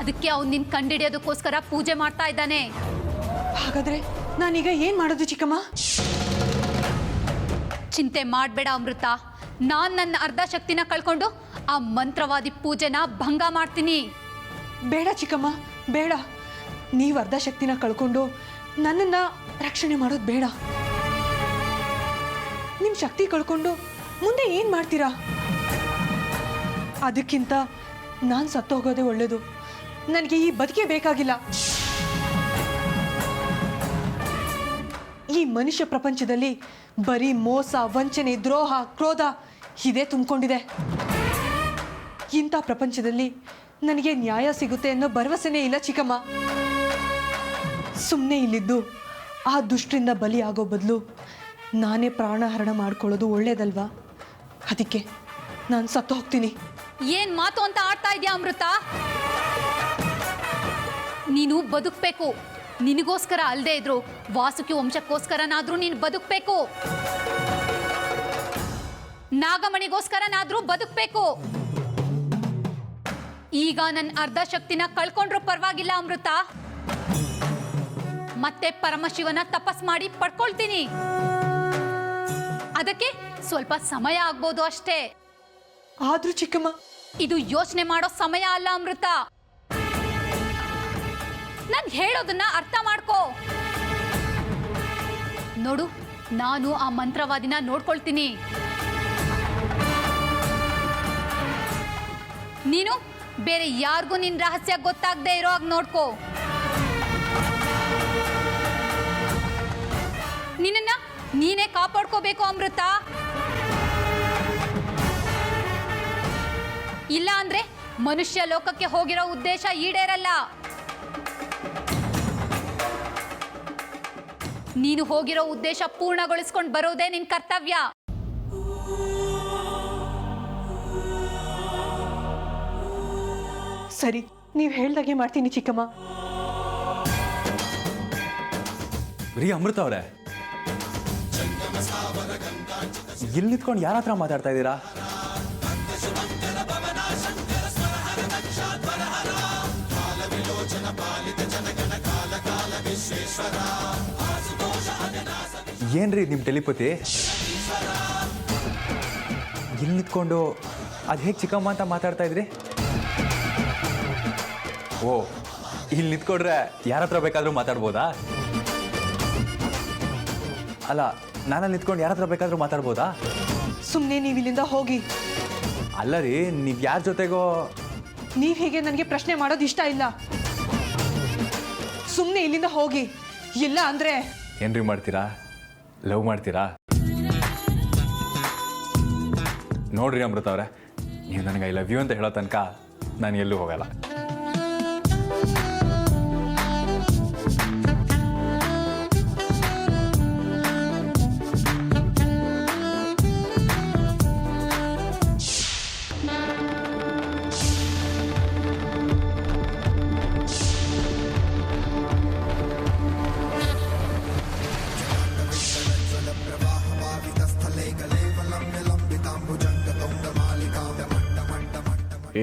ಅದಕ್ಕೆ ಅವ್ನು ನಿನ್ ಕಂಡಿಡಿಯೋದಕ್ಕೋಸ್ಕರ ಪೂಜೆ ಮಾಡ್ತಾ ಇದ್ದಾನೆ. ಹಾಗಾದ್ರೆ ನಾನೀಗ ಏನ್ ಮಾಡೋದು ಚಿಕ್ಕಮ್ಮ? ಚಿಂತೆ ಮಾಡಬೇಡ ಅಮೃತ. ನಾನು ನನ್ನ ಅರ್ಧ ಶಕ್ತಿನ ಕಳ್ಕೊಂಡು ಆ ಮಂತ್ರವಾದಿ ಪೂಜೆನ ಭಂಗ ಮಾಡ್ತೀನಿ. ಬೇಡ ಚಿಕ್ಕಮ್ಮ, ಬೇಡ. ನೀವು ಅರ್ಧ ಶಕ್ತಿನ ಕಳ್ಕೊಂಡು ನನ್ನನ್ನು ರಕ್ಷಣೆ ಮಾಡೋದು ಬೇಡ. ನಿಮ್ಮ ಶಕ್ತಿ ಕಳ್ಕೊಂಡು ಮುಂದೆ ಏನು ಮಾಡ್ತೀರಾ? ಅದಕ್ಕಿಂತ ನಾನು ಸತ್ತೋಗೋದೇ ಒಳ್ಳೆಯದು. ನನಗೆ ಈ ಬದುಕೇ ಬೇಕಾಗಿಲ್ಲ. ಈ ಮನುಷ್ಯ ಪ್ರಪಂಚದಲ್ಲಿ ಬರೀ ಮೋಸ, ವಂಚನೆ, ದ್ರೋಹ, ಕ್ರೋಧ ಇದೇ ತುಂಬಿಕೊಂಡಿದೆ. ಇಂಥ ಪ್ರಪಂಚದಲ್ಲಿ ನನಗೆ ನ್ಯಾಯ ಸಿಗುತ್ತೆ ಅನ್ನೋ ಭರವಸೆನೇ ಇಲ್ಲ ಚಿಕ್ಕಮ್ಮ. ಸುಮ್ಮನೆ ಇಲ್ಲಿದ್ದು ಆ ದುಷ್ಟರಿಂದ ಬಲಿ ಆಗೋ ಬದಲು ನಾನೇ ಪ್ರಾಣಹರಣ ಮಾಡ್ಕೊಳ್ಳೋದು ಒಳ್ಳೇದಲ್ವಾ? ಅದಕ್ಕೆ ನಾನು ಸತ್ತು ಹೋಗ್ತೀನಿ. ಏನ್ ಮಾತು ಅಂತ ಆಡ್ತಾ ಇದೆಯಾ ಅಮೃತ? ನೀನು ಬದುಕಬೇಕು. ನಿನಗೋಸ್ಕರ ಅಲ್ಲದೆ ಇದ್ರು ವಾಸುಕಿ ವಂಶಕ್ಕೋಸ್ಕರನಾದ್ರೂ ನೀನು ಬದುಕಬೇಕು. ನಾಗಮಣಿಗೋಸ್ಕರನಾದ್ರೂ ಬದುಕಬೇಕು. ಈಗ ನನ್ನ ಅರ್ಧ ಶಕ್ತಿನ ಕಳ್ಕೊಂಡ್ರೂ ಪರವಾಗಿಲ್ಲ ಅಮೃತ. ಮತ್ತೆ ಪರಮಶಿವನ ತಪಸ್ ಮಾಡಿ ಪಡ್ಕೊಳ್ತೀನಿ. ಅದಕ್ಕೆ ಸ್ವಲ್ಪ ಸಮಯ ಆಗ್ಬೋದು ಅಷ್ಟೇ. ಆದ್ರೂ ಚಿಕ್ಕಮ್ಮ, ಇದು ಯೋಚನೆ ಮಾಡೋ ಸಮಯ ಅಲ್ಲ ಅಮೃತ. ನಾನು ಹೇಳೋದನ್ನ ಅರ್ಥ ಮಾಡ್ಕೋ. ನೋಡು, ನಾನು ಆ ಮಂತ್ರವಾದಿನ ನೋಡ್ಕೊಳ್ತೀನಿ. ನೀನು ಬೇರೆ ಯಾರಿಗೂ ನಿನ್ ರಹಸ್ಯ ಗೊತ್ತಾಗದೆ ಇರೋ ಹಾಗೆ ನೋಡ್ಕೋ. ನಿನ್ನ ನೀನೇ ಕಾಪಾಡ್ಕೋಬೇಕು ಅಮೃತ. ಇಲ್ಲ ಅಂದ್ರೆ ಮನುಷ್ಯ ಲೋಕಕ್ಕೆ ಹೋಗಿರೋ ಉದ್ದೇಶ ಈಡೇರಲ್ಲ. ನೀನು ಹೋಗಿರೋ ಉದ್ದೇಶ ಪೂರ್ಣಗೊಳಿಸ್ಕೊಂಡು ಬರೋದೇ ನಿನ್ ಕರ್ತವ್ಯ. ಸರಿ, ನೀವು ಹೇಳ್ದಾಗೆ ಮಾಡ್ತೀನಿ ಚಿಕ್ಕಮ್ಮ. ರೀ ಅಮೃತ ಅವರೇ, ಇಲ್ಲಿ ನಿಂತ್ಕೊಂಡು ಯಾರ ಹತ್ರ ಮಾತಾಡ್ತಾ ಇದ್ದೀರಾ? ಏನ್ರಿ ನಿಮ್ಮ ಟೆಲಿಪತಿ? ಇಲ್ಲಿ ನಿಂತ್ಕೊಂಡು ಅದು ಹೇಗೆ ಚಿಕ್ಕಮ್ಮ ಅಂತ ಮಾತಾಡ್ತಾ ಇದ್ರಿ? ಓ, ಇಲ್ಲಿ ನಿಂತ್ಕೊಂಡ್ರೆ ಯಾರ ಹತ್ರ ಬೇಕಾದರೂ ಮಾತಾಡ್ಬೋದಾ? ಅಲ್ಲ, ನಾನಲ್ಲಿ ನಿಂತ್ಕೊಂಡು ಯಾರ ಹತ್ರ ಬೇಕಾದರೂ ಮಾತಾಡ್ಬೋದಾ? ಸುಮ್ಮನೆ ನೀವು ಇಲ್ಲಿಂದ ಹೋಗಿ. ಅಲ್ಲ ರೀ, ನೀವು ಯಾರ ಜೊತೆಗೋ. ನೀವು ಹೀಗೆ ನನಗೆ ಪ್ರಶ್ನೆ ಮಾಡೋದು ಇಷ್ಟ ಇಲ್ಲ. ಸುಮ್ಮನೆ ಇಲ್ಲಿಂದ ಹೋಗಿ. ಇಲ್ಲ ಅಂದ್ರೆ ಏನ್ರಿ ಮಾಡ್ತೀರಾ? ಲವ್ ಮಾಡ್ತೀರಾ? ನೋಡ್ರಿ ಅಮೃತ ಅವರೇ, ನೀವು ನನಗೆ ಐ ಲವ್ ಯು ಅಂತ ಹೇಳೋ ತನಕ ನಾನು ಎಲ್ಲೂ ಹೋಗಲ್ಲ.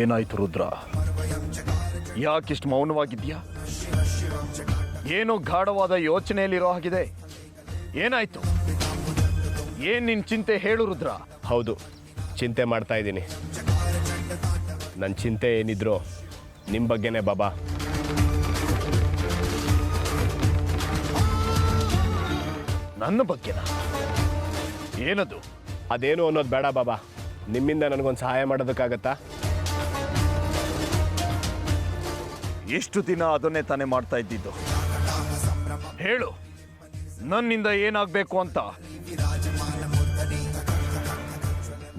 ಏನಾಯ್ತು ರುದ್ರ? ಯಾಕಿಷ್ಟು ಮೌನವಾಗಿದ್ಯಾ? ಏನೋ ಗಾಢವಾದ ಯೋಚನೆಯಲ್ಲಿರೋ ಹಾಗಿದೆ. ಏನಾಯ್ತು? ಏನ್ ನಿನ್ ಚಿಂತೆ ಹೇಳು ರುದ್ರ. ಹೌದು, ಚಿಂತೆ ಮಾಡ್ತಾ ಇದ್ದೀನಿ. ನನ್ನ ಚಿಂತೆ ಏನಿದ್ರು ನಿಮ್ಮ ಬಗ್ಗೆನೇ ಬಾಬಾ. ನನ್ನ ಬಗ್ಗೆನಾ? ಏನದು? ಅದೇನು ಅನ್ನೋದು ಬೇಡ ಬಾಬಾ. ನಿಮ್ಮಿಂದ ನನಗೊಂದು ಸಹಾಯ ಮಾಡೋದಕ್ಕಾಗತ್ತಾ? ಎಷ್ಟು ದಿನ ಅದನ್ನೇ ತಾನೇ ಮಾಡ್ತಾ ಇದ್ದಿದ್ದು. ಹೇಳು, ನನ್ನಿಂದ ಏನಾಗಬೇಕು ಅಂತ.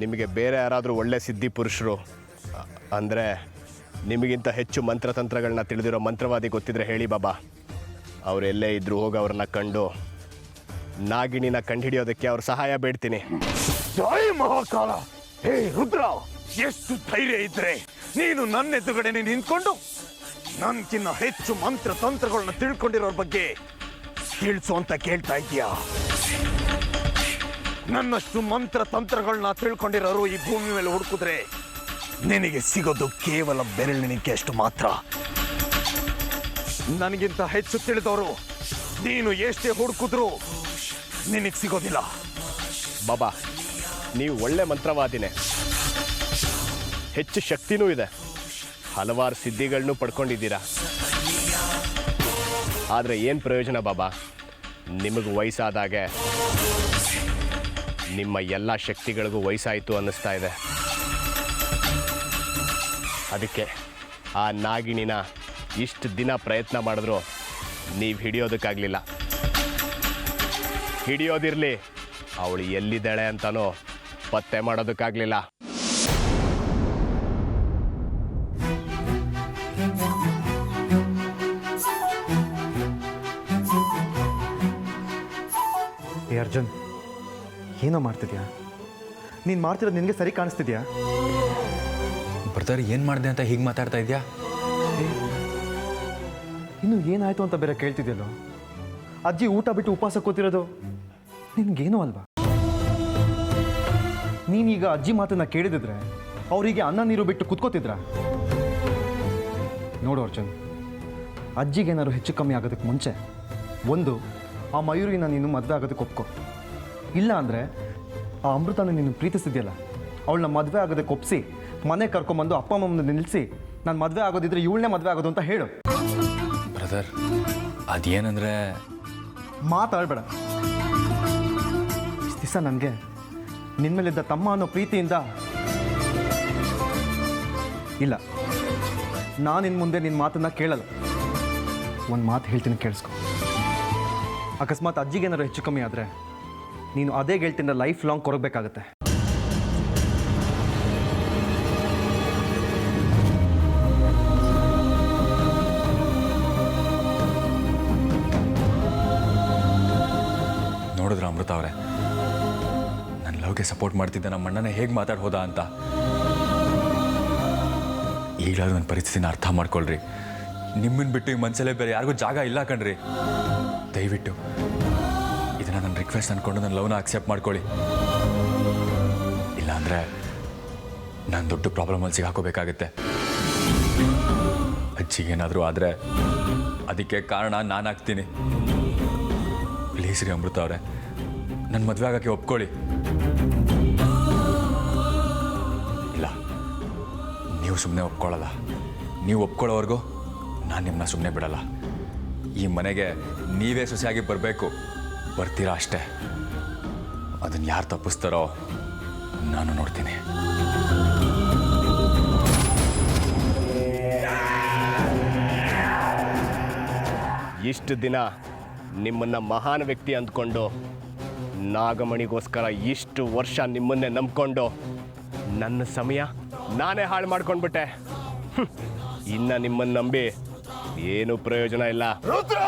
ನಿಮಗೆ ಬೇರೆ ಯಾರಾದರೂ ಒಳ್ಳೆ ಸಿದ್ಧಿ ಪುರುಷರು ಅಂದರೆ ನಿಮಗಿಂತ ಹೆಚ್ಚು ಮಂತ್ರತಂತ್ರಗಳನ್ನ ತಿಳಿದಿರೋ ಮಂತ್ರವಾದಿ ಗೊತ್ತಿದ್ರೆ ಹೇಳಿ ಬಾಬಾ. ಅವರೆಲ್ಲೇ ಇದ್ರೂ ಹೋಗಿ ಅವ್ರನ್ನ ಕಂಡು ನಾಗಿಣಿನ ಕಂಡುಹಿಡಿಯೋದಕ್ಕೆ ಅವ್ರ ಸಹಾಯ ಬೇಡ್ತೀನಿ. ಜೈ ಮಹಾಕಾಲ! ಹೇ ರುದ್ರ, ಎಷ್ಟು ಧೈರ್ಯ ಇದ್ರೆ ನೀನು ನನ್ನ ಎದುರುಗಡೆ ನಿಂತ್ಕೊಂಡು ನನ್ಕಿನ್ನ ಹೆಚ್ಚು ಮಂತ್ರ ತಂತ್ರಗಳನ್ನ ತಿಳ್ಕೊಂಡಿರೋರ ಬಗ್ಗೆ ತಿಳಿಸು ಅಂತ ಕೇಳ್ತಾ ಇದೀಯಾ? ನನ್ನಷ್ಟು ಮಂತ್ರ ತಂತ್ರಗಳನ್ನ ತಿಳ್ಕೊಂಡಿರೋರು ಈ ಭೂಮಿ ಮೇಲೆ ಹುಡುಕಿದ್ರೆ ನಿನಗೆ ಸಿಗೋದು ಕೇವಲ ಬೆರಳಿನಿಕೆ ಅಷ್ಟು ಮಾತ್ರ. ನನಗಿಂತ ಹೆಚ್ಚು ತಿಳಿದವರು ನೀನು ಎಷ್ಟೇ ಹುಡುಕಿದ್ರು ನಿನಗೆ ಸಿಗೋದಿಲ್ಲ. ಬಾಬಾ, ನೀವು ಒಳ್ಳೆ ಮಂತ್ರವಾದಿನೇ, ಹೆಚ್ಚು ಶಕ್ತಿನೂ ಇದೆ, ಹಲವಾರು ಸಿದ್ಧಿಗಳನ್ನೂ ಪಡ್ಕೊಂಡಿದ್ದೀರಾ. ಆದರೆ ಏನು ಪ್ರಯೋಜನ ಬಾಬಾ? ನಿಮಗೆ ವಯಸ್ಸಾದಾಗೆ ನಿಮ್ಮ ಎಲ್ಲ ಶಕ್ತಿಗಳಿಗೂ ವಯಸ್ಸಾಯಿತು ಅನ್ನಿಸ್ತಾ ಇದೆ. ಅದಕ್ಕೆ ಆ ನಾಗಿಣಿನ ಇಷ್ಟು ದಿನ ಪ್ರಯತ್ನ ಮಾಡಿದ್ರು ನೀವು ಹಿಡಿಯೋದಕ್ಕಾಗಲಿಲ್ಲ. ಹಿಡಿಯೋದಿರಲಿ, ಅವಳು ಎಲ್ಲಿದ್ದಾಳೆ ಅಂತನೋ ಪತ್ತೆ ಮಾಡೋದಕ್ಕಾಗಲಿಲ್ಲ. ಏ ಅರ್ಜುನ್, ಏನೋ ಮಾಡ್ತಿದ್ಯಾ? ನೀನು ಮಾಡ್ತಿರೋದು ನಿನಗೆ ಸರಿ ಕಾಣಿಸ್ತಿದ್ಯಾ? ಬ್ರದರ್, ಏನು ಮಾಡಿದೆ ಅಂತ ಹೀಗೆ ಮಾತಾಡ್ತಾ ಇದೆಯಾ? ಇನ್ನು ಏನಾಯ್ತು ಅಂತ ಬೇರೆ ಕೇಳ್ತಿದ್ಯಲ್ಲೋ? ಅಜ್ಜಿ ಊಟ ಬಿಟ್ಟು ಉಪವಾಸ ಕೂತಿರೋದು ನಿನ್ಗೇನೋ ಅಲ್ವಾ? ನೀನೀಗ ಅಜ್ಜಿ ಮಾತನ್ನ ಕೇಳಿದಿದ್ರೆ ಅವರಿಗೆ ಅನ್ನ ನೀರು ಬಿಟ್ಟು ಕುತ್ಕೋತಿದ್ರ? ನೋಡು ಅರ್ಜುನ್, ಅಜ್ಜಿಗೇನಾದ್ರು ಹೆಚ್ಚು ಕಮ್ಮಿ ಆಗೋದಕ್ಕೆ ಮುಂಚೆ ಒಂದು ಆ ಮಯೂರಿನ ನೀನು ಮದುವೆ ಆಗೋದಕ್ಕೆ ಒಪ್ಕೊ. ಇಲ್ಲ ಅಂದರೆ ಆ ಅಮೃತನ ನೀನು ಪ್ರೀತಿಸಿದ್ಯಲ್ಲ, ಅವಳನ್ನ ಮದುವೆ ಆಗೋದಕ್ಕೆ ಒಪ್ಪಿಸಿ ಮನೆ ಕರ್ಕೊಂಬಂದು ಅಪ್ಪ ಅಮ್ಮನ ನಿಲ್ಲಿಸಿ ನಾನು ಮದುವೆ ಆಗೋದಿದ್ರೆ ಇವಳನ್ನೇ ಮದುವೆ ಆಗೋದು ಅಂತ ಹೇಳು. ಬ್ರದರ್, ಅದೇನಂದರೆ ಮಾತಾಡಬೇಡ. ಇಷ್ಟು ದಿವಸ ನನಗೆ ನಿನ್ನ ಮೇಲಿದ್ದ ತಮ್ಮ ಅನ್ನೋ ಪ್ರೀತಿಯಿಂದ ಇಲ್ಲ, ನಾನು ಇನ್ನು ಮುಂದೆ ನಿನ್ನ ಮಾತನ್ನು ಕೇಳಲ್ಲ. ಒಂದು ಮಾತು ಹೇಳ್ತೀನಿ, ಕೇಳಿಸ್ಕೊ. ಅಕಸ್ಮಾತ್ ಅಜ್ಜಿಗೇನಾದ್ರು ಹೆಚ್ಚು ಕಮ್ಮಿ ಆದರೆ ನೀನು ಅದೇ ಗೆಳ್ತಿಯಿಂದ ಲೈಫ್ ಲಾಂಗ್ ಕೊರಗಬೇಕಾಗತ್ತೆ. ನೋಡಿದ್ರ ಅಮೃತ ಅವರೇ, ನನ್ನ ಲವ್ಗೆ ಸಪೋರ್ಟ್ ಮಾಡ್ತಿದ್ದ ನಮ್ಮ ಅಣ್ಣನ ಹೇಗೆ ಮಾತಾಡ್ಬೋದಾ ಅಂತ. ಈಗಲಾದ್ರೂ ನನ್ನ ಪರಿಸ್ಥಿತಿನ ಅರ್ಥ ಮಾಡ್ಕೊಳ್ರಿ. ನಿಮ್ಮನ್ನು ಬಿಟ್ಟು ಈ ಮನಸ್ಸಲ್ಲೇ ಬೇರೆ ಯಾರಿಗೂ ಜಾಗ ಇಲ್ಲ ಕಣ್ರಿ. ದಯವಿಟ್ಟು ಇದನ್ನು ನನ್ನ ರಿಕ್ವೆಸ್ಟ್ ಅಂದ್ಕೊಂಡು ನನ್ನ ಲವ್ನ ಅಕ್ಸೆಪ್ಟ್ ಮಾಡ್ಕೊಳ್ಳಿ. ಇಲ್ಲಾಂದರೆ ನಾನು ದೊಡ್ಡ ಪ್ರಾಬ್ಲಮಲ್ಲಿ ಸಿಗಾಕೋಬೇಕಾಗತ್ತೆ. ಅಜ್ಜಿಗೇನಾದರೂ ಆದರೆ ಅದಕ್ಕೆ ಕಾರಣ ನಾನಾಗ್ತೀನಿ. ಪ್ಲೀಸ್ ರೀ ಅಮೃತ ಅವರೇ, ನನ್ನ ಮದುವೆ ಆಗೋಕ್ಕೆ ಒಪ್ಕೊಳ್ಳಿ. ಇಲ್ಲ, ನೀವು ಸುಮ್ಮನೆ ಒಪ್ಕೊಳ್ಳಲ್ಲ. ನೀವು ಒಪ್ಕೊಳ್ಳೋವರೆಗೂ ನಾನು ನಿಮ್ಮನ್ನ ಸುಮ್ಮನೆ ಬಿಡಲ್ಲ. ಈ ಮನೆಗೆ ನೀವೇ ಸೊಸೆಯಾಗಿ ಬರಬೇಕು. ಬರ್ತೀರಾ ಅಷ್ಟೇ. ಅದನ್ನು ಯಾರು ತಪ್ಪಿಸ್ತಾರೋ ನಾನು ನೋಡ್ತೀನಿ. ಇಷ್ಟು ದಿನ ನಿಮ್ಮನ್ನು ಮಹಾನ್ ವ್ಯಕ್ತಿ ಅಂದ್ಕೊಂಡು, ನಾಗಮಣಿಗೋಸ್ಕರ ಇಷ್ಟು ವರ್ಷ ನಿಮ್ಮನ್ನೇ ನಂಬ್ಕೊಂಡು ನನ್ನ ಸಮಯ ನಾನೇ ಹಾಳು ಮಾಡ್ಕೊಂಡ್ಬಿಟ್ಟೆ. ಇನ್ನು ನಿಮ್ಮನ್ನು ನಂಬಿ ಏನು ಪ್ರಯೋಜನ ಇಲ್ಲ. ರುದ್ರ,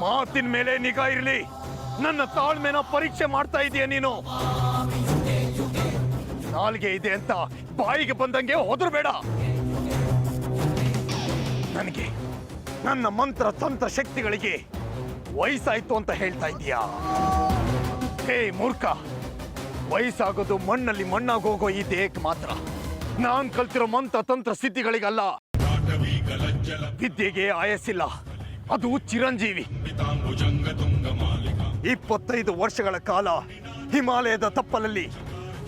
ಮಾತಿನ ಮೇಲೆ ನಿಗಾ ಇರಲಿ. ನನ್ನ ತಾಳ್ಮೆನ ಪರೀಕ್ಷೆ ಮಾಡ್ತಾ ಇದೀಯ ನೀನು. ನಾಲ್ಗೆ ಇದೆ ಅಂತ ಬಾಯಿಗೆ ಬಂದಂಗೆ ಹೋದ್ರಬೇಡ. ನನಗೆ ನನ್ನ ಮಂತ್ರ ತಂತ್ರ ಶಕ್ತಿಗಳಿಗೆ ವಯಸ್ಸಾಯ್ತು ಅಂತ ಹೇಳ್ತಾ ಇದೀಯಾ? ಹೇ ಮೂರ್ಖ, ವಯಸ್ಸಾಗೋದು ಮಣ್ಣಲ್ಲಿ ಮಣ್ಣಾಗೋಗೋ ಈ ದೇಹಕ್ಕೆ ಮಾತ್ರ. ನಾನ್ ಕಲ್ತಿರೋ ಮಂತ್ರ ತಂತ್ರ ಸಿದ್ಧಿಗಳಿಗಲ್ಲ. ವಿದ್ಯೆಗೆ ಆಯಸ್ಸಿಲ್ಲ, ಅದು ಚಿರಂಜೀವಿ. 25 ವರ್ಷಗಳ ಕಾಲ ಹಿಮಾಲಯದ ತಪ್ಪಲಲ್ಲಿ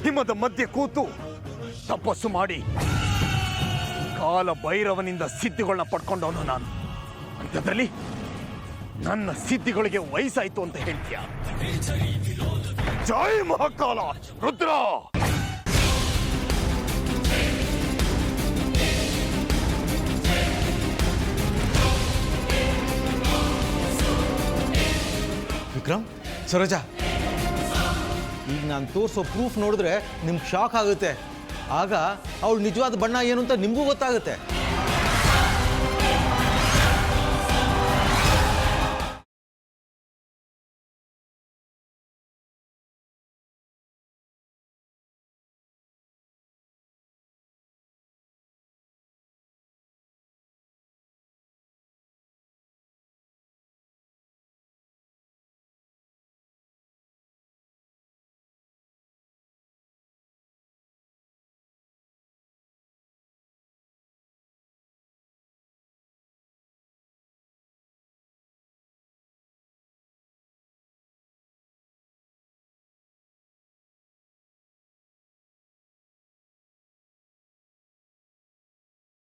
ಹಿಮದ ಮಧ್ಯೆ ಕೂತು ತಪಸ್ಸು ಮಾಡಿ ಕಾಲ ಭೈರವನಿಂದ ಸಿದ್ಧಿಗಳನ್ನ ಪಡ್ಕೊಂಡವನು ನಾನು. ಅಂಥದ್ರಲ್ಲಿ ನನ್ನ ಸಿದ್ಧಿಗಳಿಗೆ ವಯಸ್ಸಾಯ್ತು ಅಂತ ಹೇಳ್ತೀಯ? ಜೈ ಮಹಾಕಾಲ ರುದ್ರ! ವಿಕ್ರಮ್, ಸರೋಜಾ, ಈಗ ನಾನು ತೋರಿಸೋ ಪ್ರೂಫ್ ನೋಡಿದ್ರೆ ನಿಮ್ಗೆ ಶಾಕ್ ಆಗುತ್ತೆ. ಆಗ ಅವಳು ನಿಜವಾದ ಬಣ್ಣ ಏನು ಅಂತ ನಿಮಗೂ ಗೊತ್ತಾಗುತ್ತೆ.